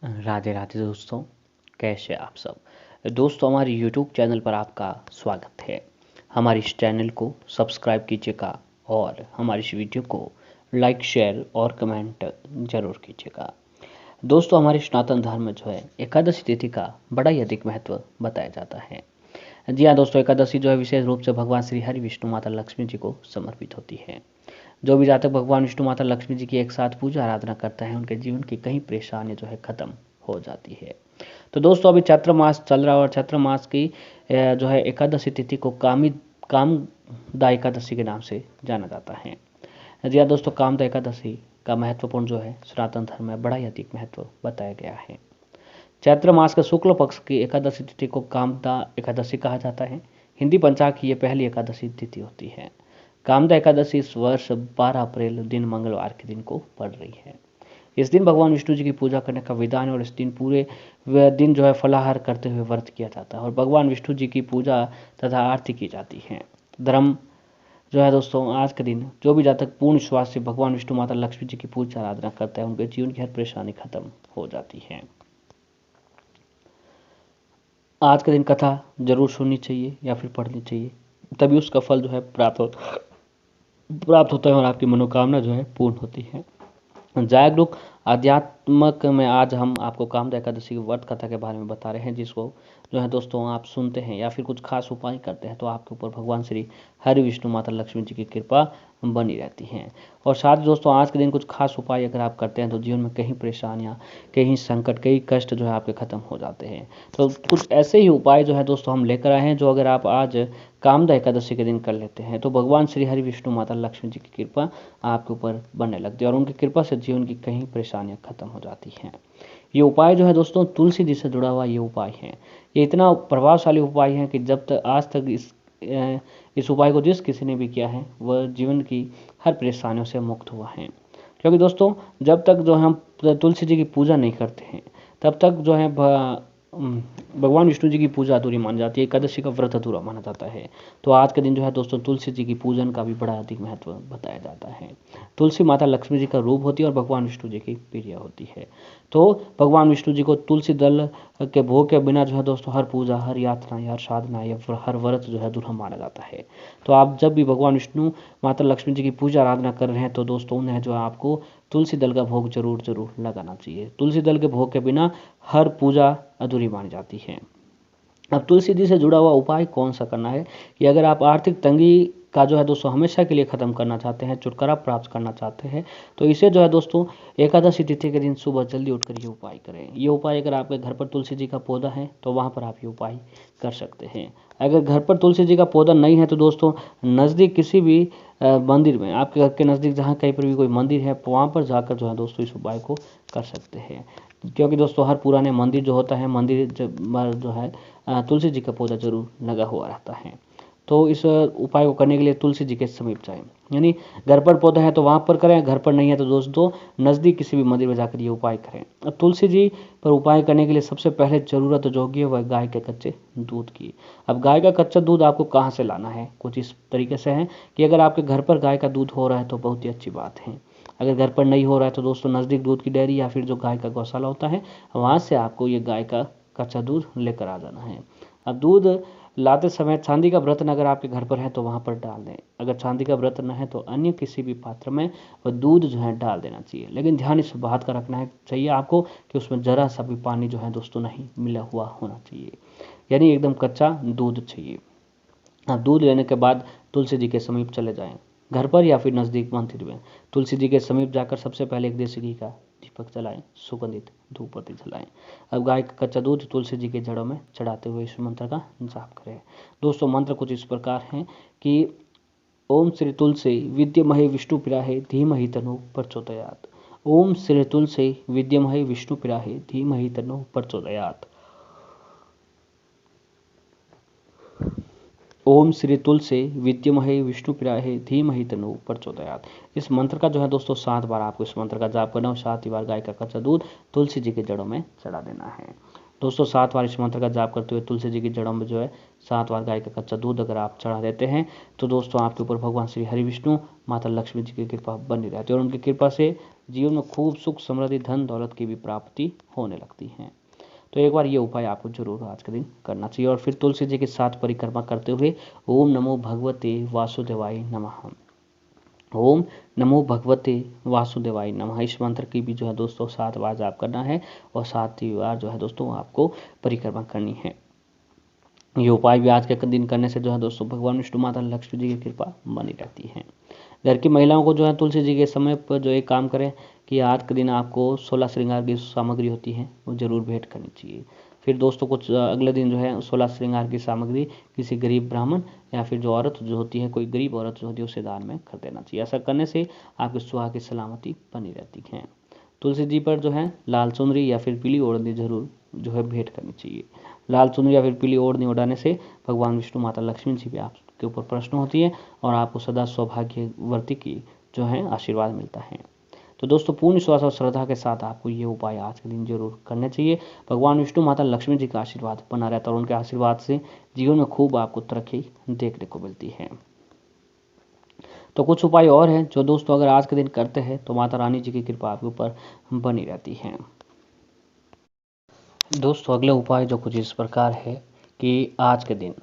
राधे राधे दोस्तों, कैसे आप सब। दोस्तों, हमारे YouTube चैनल पर आपका स्वागत है। हमारे इस चैनल को सब्सक्राइब कीजिएगा और हमारी इस वीडियो को लाइक, शेयर और कमेंट जरूर कीजिएगा। दोस्तों, हमारे सनातन धर्म में जो है एकादशी तिथि का बड़ा ही अधिक महत्व बताया जाता है। जी हाँ दोस्तों, एकादशी जो है विशेष रूप से भगवान श्री हरि विष्णु माता लक्ष्मी जी को समर्पित होती है। जो भी जातक भगवान विष्णु माता लक्ष्मी जी की एक साथ पूजा आराधना करता है, उनके जीवन की कई परेशानियां जो है खत्म हो जाती है। तो दोस्तों, अभी चैत्र मास चल रहा है और चैत्र मास की जो है एकादशी तिथि को कामदा एकादशी के नाम से जाना जाता है। जी हाँ दोस्तों, कामदा एकादशी का महत्वपूर्ण जो है सनातन धर्म में बड़ा ही अधिक महत्व बताया गया है। चैत्र मास के शुक्ल पक्ष की एकादशी तिथि को कामदा एकादशी कहा जाता है। हिंदी पंचांग की ये पहली एकादशी तिथि होती है। कामदा एकादशी इस वर्ष 12 अप्रैल दिन मंगलवार के दिन को पड़ रही है। इस दिन भगवान विष्णु जी की पूजा करने का विधान है और इस दिन पूरे दिन जो है फलाहार करते हुए व्रत किया जाता है और भगवान विष्णु जी की पूजा तथा आरती की जाती है। धर्म जो है दोस्तों, आज के दिन जो भी जातक पूर्ण विश्वास से भगवान विष्णु माता लक्ष्मी जी की पूजा आराधना करता है, उनके जीवन की हर परेशानी खत्म हो जाती है। आज के दिन कथा जरूर सुननी चाहिए या फिर पढ़नी चाहिए, तभी उसका फल जो है प्राप्त होता है और आपकी मनोकामना जो है पूर्ण होती है। जागरूक आध्यात्मक में आज हम आपको कामदा एकादशी की व्रत कथा के बारे में बता रहे हैं, जिसको जो है दोस्तों आप सुनते हैं या फिर कुछ खास उपाय करते हैं तो आपके ऊपर भगवान श्री हरि विष्णु माता लक्ष्मी जी की कृपा बनी रहती है। और साथ ही दोस्तों, आज के दिन कुछ खास उपाय अगर आप करते हैं तो जीवन में कई परेशानियां, कई संकट, कई कष्ट जो है आपके खत्म हो जाते हैं। तो कुछ ऐसे ही उपाय जो है दोस्तों हम लेकर आए हैं, जो अगर आप आज कामदा एकादशी के दिन कर लेते हैं तो भगवान श्री हरि विष्णु माता लक्ष्मी जी की कृपा आपके ऊपर बनने लगती है और उनकी कृपा से जीवन की कई परेशानियां खत्म हो जाती हैं। ये उपाय जो है दोस्तों तुलसी जी से जुड़ा हुआ ये उपाय है। ये इतना प्रभावशाली उपाय है कि जब तक आज तक इस उपाय को जिस किसी ने भी किया है वह जीवन की हर परेशानियों से मुक्त हुआ है। क्योंकि दोस्तों, जब तक जो हम तुलसी जी की पूजा नहीं करते हैं तब तक जो है भगवान विष्णु जी की पूजा अधूरी मानी जाती है, एकादशी का व्रत अधूरा माना जाता है। तो आज के दिन जो है दोस्तों तुलसी जी की पूजन का भी बड़ा अधिक महत्व बताया जाता है। तुलसी माता लक्ष्मी जी का रूप होती है और भगवान विष्णु जी की प्रिय होती है। तो भगवान विष्णु जी को तुलसी दल के भोग के बिना जो है दोस्तों हर पूजा, हर यात्रा, हर साधना या हर व्रत जो है अधूरा माना जाता है। तो आप जब भी भगवान विष्णु माता लक्ष्मी जी की पूजा आराधना कर रहे हैं तो दोस्तों उन्हें जो है आपको तुलसी दल का भोग जरूर जरूर लगाना चाहिए। तुलसी दल के भोग के बिना हर पूजा अधूरी मानी जाती है। अब तुलसी जी से जुड़ा हुआ उपाय कौन सा करना है कि अगर आप आर्थिक तंगी का जो है दोस्तों हमेशा के लिए ख़त्म करना चाहते हैं, छुटकारा प्राप्त करना चाहते हैं, तो इसे जो है दोस्तों एकादशी तिथि के दिन सुबह जल्दी उठकर ये उपाय करें। ये उपाय अगर आपके घर पर तुलसी जी का पौधा है तो वहाँ पर आप ये उपाय कर सकते हैं। अगर घर पर तुलसी जी का पौधा नहीं है तो दोस्तों नज़दीक किसी भी मंदिर में, आपके घर के नज़दीक जहाँ कहीं पर भी कोई मंदिर है वहाँ पर जाकर जो है दोस्तों इस उपाय को कर सकते हैं। क्योंकि दोस्तों हर पुराने मंदिर जो होता है, मंदिर जो है तुलसी जी का पौधा जरूर लगा हुआ रहता है। तो इस उपाय को करने के लिए तुलसी जी के समीप जाएं, यानी घर पर पौधा है तो वहाँ पर करें, घर पर नहीं है तो दोस्तों नज़दीक किसी भी मंदिर में जाकर ये उपाय करें। अब तुलसी जी पर उपाय करने के लिए सबसे पहले ज़रूरत जो होगी वह गाय के कच्चे दूध की। अब गाय का कच्चा दूध आपको कहाँ से लाना है, कुछ इस तरीके से है कि अगर आपके घर पर गाय का दूध हो रहा है तो बहुत ही अच्छी बात है। अगर घर पर नहीं हो रहा है तो दोस्तों नज़दीक दूध की डेयरी या फिर जो गाय का गौशाला होता है वहाँ से आपको ये गाय का कच्चा दूध लेकर आ जाना है। अब दूध लाते समय चांदी का बर्तन अगर आपके घर पर है तो वहाँ पर डाल दें। अगर चांदी का बर्तन न है तो अन्य किसी भी पात्र में वह दूध जो है डाल देना चाहिए। लेकिन ध्यान इस बात का रखना है चाहिए आपको कि उसमें ज़रा सा भी पानी जो है दोस्तों नहीं मिला हुआ होना चाहिए, यानी एकदम कच्चा दूध चाहिए। अब दूध लेने के बाद तुलसी जी के समीप चले जाएं, घर पर या फिर नज़दीक मंदिर में। तुलसी जी के समीप जाकर सबसे पहले एक देसी घी का दीपक जलाएं, सुगंधित धूप बत्ती जलाएं। अब गाय का कच्चा दूध तुलसी जी के जड़ों में चढ़ाते हुए इस मंत्र का जाप करें। दोस्तों मंत्र कुछ इस प्रकार हैं कि ओम श्री तुलसी विद्यमहे विष्णुप्रियाहे धीमहि तन्नो प्रचोदयात्। ओम श्री तुलसी विद्यमहे विष्णुप्रियाहे धीमहि तन्नो प्रचोदयात्। ओम श्री तुलसी विद्यमहे विष्णुप्रियाहे धीमहि तन्नो प्रचोदयात्। इस मंत्र का जो है दोस्तों 7 बार आपको इस मंत्र का जाप करना और 7 ही बार गाय का कच्चा दूध तुलसी जी के जड़ों में चढ़ा देना है। दोस्तों 7 बार इस मंत्र का जाप करते हुए तुलसी जी की जड़ों में जो है 7 बार गाय का कच्चा दूध अगर आप चढ़ा देते हैं तो दोस्तों आपके ऊपर भगवान श्री हरि विष्णु माता लक्ष्मी जी की कृपा बनी रहती है और उनकी कृपा से जीवन में खूब सुख समृद्धि धन दौलत की भी प्राप्ति होने लगती है। तो एक बार ये उपाय आपको जरूर आज के दिन करना चाहिए। और फिर तुलसी जी के साथ परिक्रमा करते हुए ओम नमो भगवते वासुदेवाय नमः, ओम नमो भगवते वासुदेवाय नमः, इस मंत्र की भी जो है दोस्तों 7 बार जाप करना है और 7 ही बार जो है दोस्तों आपको परिक्रमा करनी है। ये उपाय भी आज के दिन करने से जो है दोस्तों भगवान विष्णु माता लक्ष्मी जी की कृपा बनी रहती है। घर की महिलाओं को जो है तुलसी जी के समय पर जो एक काम करें कि आज के दिन आपको 16 श्रृंगार की सामग्री होती है वो जरूर भेंट करनी चाहिए। फिर दोस्तों कुछ अगले दिन जो है 16 श्रृंगार की सामग्री किसी गरीब ब्राह्मण या फिर जो औरत जो होती है कोई गरीब औरत जो होती है उसे दान में कर देना चाहिए। ऐसा करने से आपकी सुहाग की सलामती बनी रहती है। तुलसी जी पर जो है लाल चुनरी या फिर पीली ओढ़नी जरूर जो है भेंट करनी चाहिए। लाल चुनरी या फिर पीली ओढ़नी उड़ाने से भगवान विष्णु माता लक्ष्मी जी भी आपके ऊपर प्रसन्न होती है और आपको सदा सौभाग्यवर्ती की जो है आशीर्वाद मिलता है। तो दोस्तों पूर्ण विश्वास और श्रद्धा के साथ आपको ये उपाय आज के दिन जरूर करने चाहिए। भगवान विष्णु माता लक्ष्मी जी का आशीर्वाद बना रहता है और उनके आशीर्वाद से जीवन में खूब आपको तरक्की देखने को मिलती है। तो कुछ उपाय और हैं जो दोस्तों अगर आज के दिन करते हैं तो माता रानी जी की कृपा आपके ऊपर बनी रहती है। दोस्तों अगले उपाय जो कुछ इस प्रकार है कि आज के दिन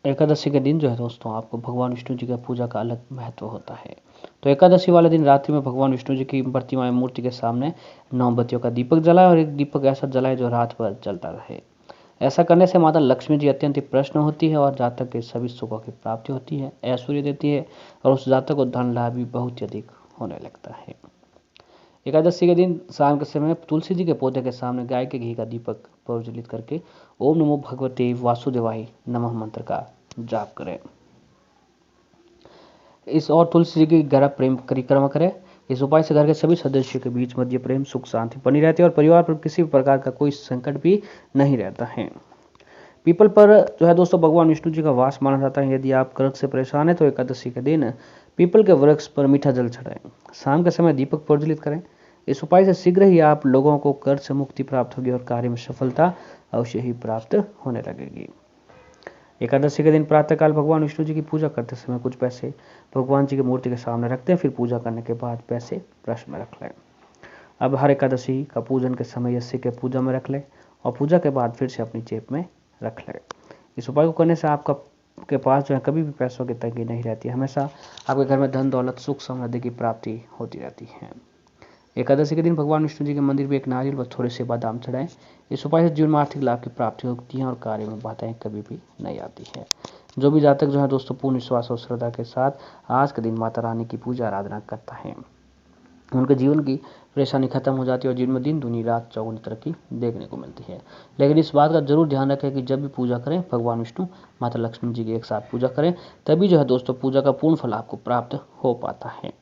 एकादशी के दिन जो है दोस्तों आपको भगवान विष्णु जी की पूजा का अलग महत्व होता है। तो एकादशी वाले दिन रात्रि में भगवान विष्णु जी की प्रतिमा मूर्ति के सामने 9 बत्तियों का दीपक जलाए और एक दीपक ऐसा जलाए जो रात भर जलता रहे। ऐसा करने से माता लक्ष्मी जी अत्यंत प्रसन्न होती है और जातक के सभी सुखों की प्राप्ति होती है, ऐश्वर्य देती है और उस जातक को धन लाभ भी बहुत ही अधिक होने लगता है। एकादशी के दिन शाम के समय तुलसी जी के पौधे के सामने गाय के घी का दीपक प्रज्वलित करके ओम नमो भगवते वासुदेवाय नमः मंत्र का जाप करें। इस और तुलसी जी की गहरा प्रेम परिक्रमा करें। इस उपाय से घर के सभी सदस्यों के बीच मध्य प्रेम सुख शांति बनी रहती है और परिवार पर किसी भी प्रकार का कोई संकट भी नहीं रहता है। पीपल पर जो है दोस्तों भगवान विष्णु जी का वास माना जाता है। यदि आप कर्ज से परेशान हैं तो एकादशी के दिन पीपल के वृक्ष पर मीठा जल चढ़ाएं। शाम के समय दीपक प्रज्वलित करें। इस उपाय से शीघ्र ही आप लोगों को कर्ज से मुक्ति प्राप्त होगी और कार्य में सफलता अवश्य ही प्राप्त होने लगेगी। एकादशी के दिन प्रातःकाल भगवान विष्णु जी की पूजा करते समय कुछ पैसे भगवान जी की मूर्ति के सामने रखते हैं, फिर पूजा करने के बाद पैसे ब्रश में रख लें। अब हर एकादशी का पूजन के समय यस्य के पूजा में रख लें और पूजा के बाद फिर से अपनी जेब में रख लें। इस उपाय को करने से आपका के पास जो है कभी भी पैसों की तंगी नहीं रहती, हमेशा आपके घर में धन दौलत सुख समृद्धि की प्राप्ति होती रहती है। एकादशी के दिन भगवान विष्णु जी के मंदिर में एक नारियल व थोड़े से बादाम चढ़ाएं। इस उपाय से जीवन में आर्थिक लाभ की प्राप्ति होती है और कार्य में बाधाएं कभी भी नहीं आती है। जो भी जातक जो है दोस्तों पूर्ण विश्वास और श्रद्धा के साथ आज के दिन माता रानी की पूजा आराधना करता है उनके जीवन की परेशानी खत्म हो जाती है और जीवन में दिन दूनी रात चौगुनी तरक्की देखने को मिलती है। लेकिन इस बात का जरूर ध्यान रखें कि जब भी पूजा करें भगवान विष्णु माता लक्ष्मी जी की एक साथ पूजा करें, तभी जो है दोस्तों पूजा का पूर्ण फल आपको प्राप्त हो पाता है।